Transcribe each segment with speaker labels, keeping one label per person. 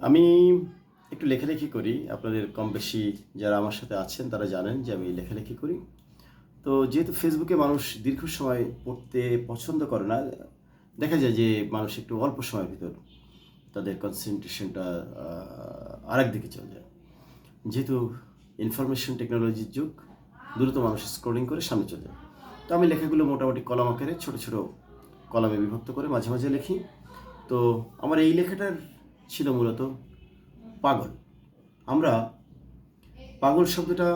Speaker 1: আমি একটু লেখালেখি করি। আপনাদের কম বেশি যারা আমার সাথে আছেন তারা জানেন যে আমি লেখালেখি করি। তো যেহেতু ফেসবুকে মানুষ দীর্ঘ সময় পড়তে পছন্দ করে না, দেখা যায় যে মানুষ একটু অল্প সময়ের ভিতর তাদের কনসেন্ট্রেশনটা আরেক দিকে চলে যায়। যেহেতু ইনফরমেশন টেকনোলজির যুগ, দ্রুত মানুষ স্ক্রলিং করে সামনে চলে যায়। তো আমি লেখাগুলো মোটামুটি কলাম আকারে ছোট ছোট কলামে বিভক্ত করে মাঝে মাঝে লিখি। তো আমার এই লেখাটার ছিল মূলত পাগল। আমরা পাগল শব্দটা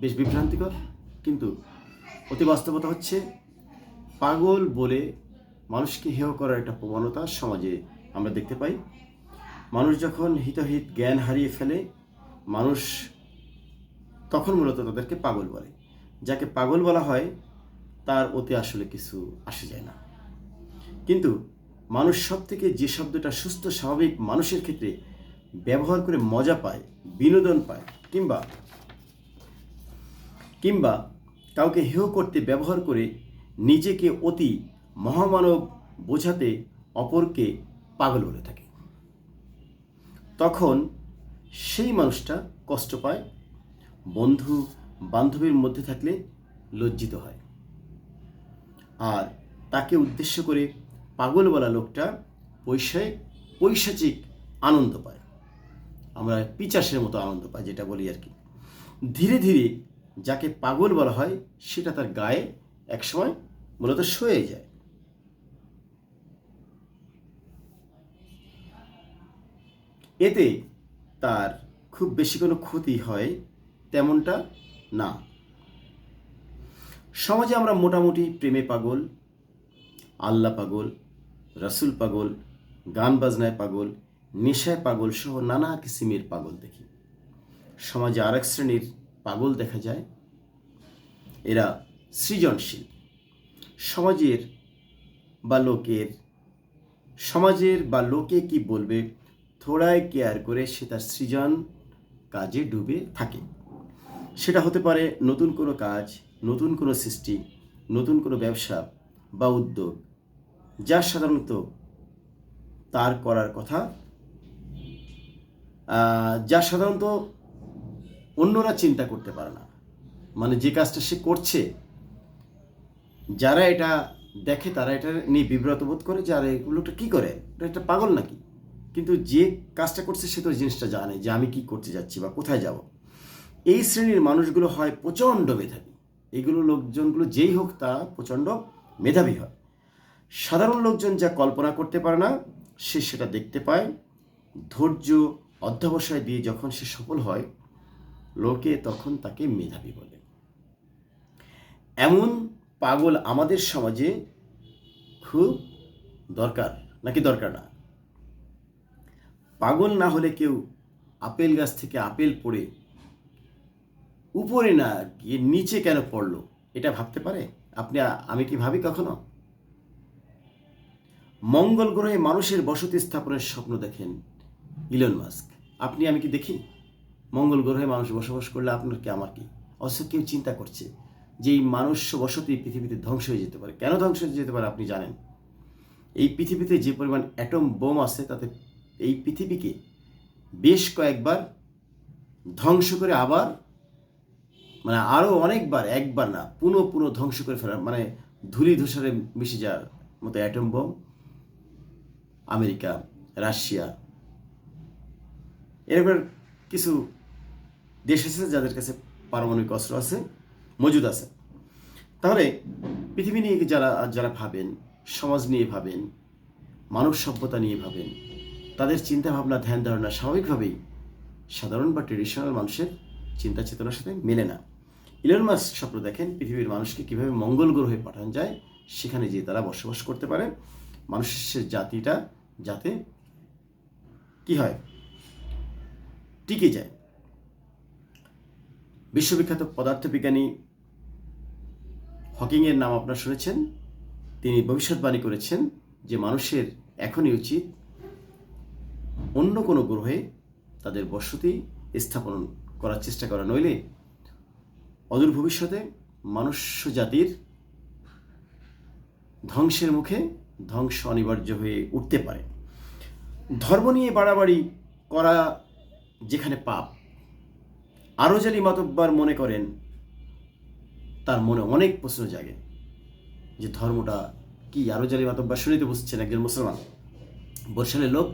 Speaker 1: বেশ বিভ্রান্তিকর, কিন্তু অতি বাস্তবতা হচ্ছে পাগল বলে মানুষকে হেয় করার একটা প্রবণতা সমাজে আমরা দেখতে পাই। মানুষ যখন হিতাহিত জ্ঞান হারিয়ে ফেলে, মানুষ তখন মূলত তাদেরকে পাগল বলে। যাকে পাগল বলা হয় তার ওতে আসলে কিছু আসে যায় না। কিন্তু মানুষ সব থেকে যে শব্দটা সুস্থ স্বাভাবিক মানুষের ক্ষেত্রে ব্যবহার করে মজা পায়, বিনোদন পায়, কিংবা কিংবা কাউকে হেয় করতে ব্যবহার করে নিজেকে অতি মহামানব বোঝাতে অপরকে পাগল বলে থাকে, তখন সেই মানুষটা কষ্ট পায়, বন্ধু বান্ধবীর মধ্যে থাকলে লজ্জিত হয়, আর তাকে উদ্দেশ্য করে পাগল বলা লোকটা পৈশাচিক আনন্দ পায়। আমরা পিচাসের মতো আনন্দ পাই, যেটা বলি আর কি। ধীরে ধীরে যাকে পাগল বলা হয় সেটা তার গায়ে একসময় মূলত সয়ে যায়। এতে তার খুব বেশি কোনো ক্ষতি হয় তেমনটা না। সমাজে আমরা মোটামুটি প্রেমে পাগল, আল্লাহ পাগল, রাসূল পাগল, গান বাজনায় পাগল, নেশায় পাগল সহ নানা কিসিমের পাগল দেখি। সমাজে আরেক শ্রেণীর পাগল দেখা যায়, এরা সৃজনশীল। সমাজের বা লোকের সমাজের বা লোকে কি বলবে থোড়াই কেয়ার করে সে তার সৃজন কাজে ডুবে থাকে। সেটা হতে পারে নতুন কোনো কাজ, নতুন কোনো সৃষ্টি, নতুন কোনো ব্যবসা বা উদ্যোগ, যা সাধারণত তার করার কথা, যা সাধারণত অন্যরা চিন্তা করতে পারে না। মানে যে কাজটা সে করছে, যারা এটা দেখে তারা এটা নিয়ে বিব্রত বোধ করে যে আরে লোকটা কী করে, এটা একটা পাগল নাকি। কিন্তু যে কাজটা করছে সে তো জিনিসটা জানে যে আমি কি করতে যাচ্ছি বা কোথায় যাব। এই শ্রেণীর মানুষগুলো হয় প্রচণ্ড মেধাবী। এইগুলো লোকজনগুলো যেই হোক তা প্রচণ্ড মেধাবী হয়। সাধারণ লোকজন যা কল্পনা করতে পারে না সে সেটা দেখতে পায়। ধৈর্য অধ্যবসায় দিয়ে যখন সে সফল হয়, লোকে তখন তাকে মেধাবী বলে। এমন পাগল আমাদের সমাজে খুব দরকার, নাকি দরকার না? পাগল না হলে কেউ আপেল গাছ থেকে আপেল পড়ে উপরে না গিয়ে নিচে কেন পড়লো এটা ভাবতে পারে? আমি কি ভাবি কখনো? মঙ্গল গ্রহে মানুষের বসতি স্থাপনের স্বপ্ন দেখেন ইলন মাস্ক। আমি কি দেখি? মঙ্গল গ্রহে মানুষ বসবাস করলে আপনার কি আমার কি? অথচ কেউ চিন্তা করছে যে এই মানুষ বসতি পৃথিবীতে ধ্বংস হয়ে যেতে পারে। কেন ধ্বংস হয়ে যেতে পারে আপনি জানেন? এই পৃথিবীতে যে পরিমাণ অ্যাটম বোম আছে তাতে এই পৃথিবীকে বেশ কয়েকবার ধ্বংস করে আবার, মানে আরও অনেকবার, একবার না পুনঃ পুনঃ ধ্বংস করে ফেলার, মানে ধূলি ধূসরে মিশে যাওয়ার মতো অ্যাটম বোম আমেরিকা, রাশিয়া, এরকম কিছু দেশ আছে যাদের কাছে পারমাণবিক অস্ত্র আছে, মজুদ আছে। তাহলে পৃথিবী নিয়ে যারা যারা ভাবেন, সমাজ নিয়ে ভাবেন, মানব সভ্যতা নিয়ে ভাবেন, তাদের চিন্তা ভাবনা ধ্যান ধারণা স্বাভাবিকভাবেই সাধারণ বা ট্রেডিশনাল মানুষের চিন্তা চেতনার সাথে মেলে না। ইলন মাস্ক স্বপ্ন দেখেন পৃথিবীর মানুষকে কীভাবে মঙ্গল গ্রহে পাঠানো যায়, সেখানে যেয়ে তারা বসবাস করতে পারে, মানুষের জাতিটা যাতে কি হয়, টিকে যায়। বিশ্ববিখ্যাত পদার্থবিজ্ঞানী হকিংয়ের নাম আপনারা শুনেছেন। তিনি ভবিষ্যৎবাণী করেছেন যে মানুষের এখনই উচিত অন্য কোনো গ্রহে তাদের বসতি স্থাপন করার চেষ্টা করা, নইলে অদূর ভবিষ্যতে মনুষ্য জাতির ধ্বংসের মুখে ধ্বংস অনিবার্য হয়ে উঠতে পারে। ধর্ম নিয়ে বাড়াবাড়ি করা যেখানে পাপ, আরজালি মাতব্বর মনে করেন, তার মনে অনেক প্রশ্ন জাগে যে ধর্মটা কি। আরজালি মাতব্বর শুনেতে বুঝছেন একজন মুসলমান, বরিশালের লোক,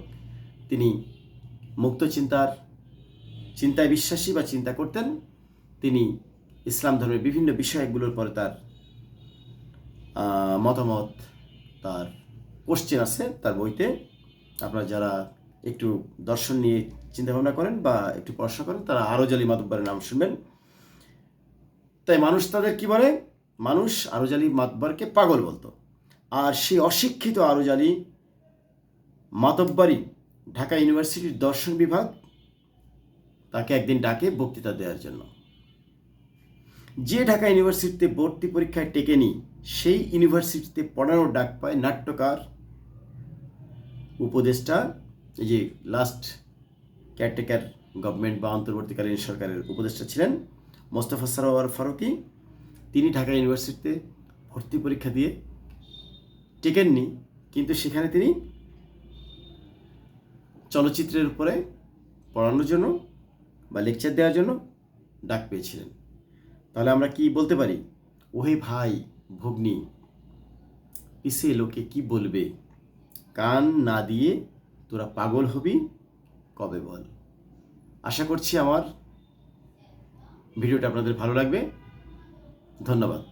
Speaker 1: তিনি মুক্ত চিন্তায় বিশ্বাসী বা চিন্তা করতেন। তিনি ইসলাম ধর্মের বিভিন্ন বিষয়গুলোর পরে তার মতামত, তার কোশ্চেন আছে তার বইতে। আপনারা যারা একটু দর্শন নিয়ে চিন্তাভাবনা করেন বা একটু পড়াশোনা করেন, তারা আরজালি মাতব্বরের নাম শুনবেন। তাই মানুষ তাদের কি বলে, মানুষ আরজালি মাতব্বরকে পাগল বলতো। আর সেই অশিক্ষিত আরজালি মাতব্বরই ঢাকা ইউনিভার্সিটির দর্শন বিভাগ তাকে একদিন ডাকে বক্তৃতা দেওয়ার জন্য। যে ঢাকা ইউনিভার্সিটিতে ভর্তি পরীক্ষায় টেকেনি, সেই ইউনিভার্সিটিতে পড়ানোর ডাক পায় নাট্যকার, উপদেষ্টা, এই যে লাস্ট কেয়ারটেকার গভর্নমেন্ট বা অন্তর্বর্তীকালীন সরকারের উপদেষ্টা ছিলেন মোস্তফা সরোয়ার ফারুকী। তিনি ঢাকা ইউনিভার্সিটিতে ভর্তি পরীক্ষা দিয়ে টেকেননি, কিন্তু সেখানে তিনি চলচ্চিত্রের উপরে পড়ানোর জন্য বা লেকচার দেওয়ার জন্য ডাক পেয়েছিলেন। তাহলে আমরা কি বলতে পারি, ওহে ভাই ভগ্নী, পিছে লোকে কি বলবে, কান না দিয়ে তোরা পাগল হবি কবে বল। আশা করছি আমার ভিডিওটা আপনাদের ভালো লাগবে। ধন্যবাদ।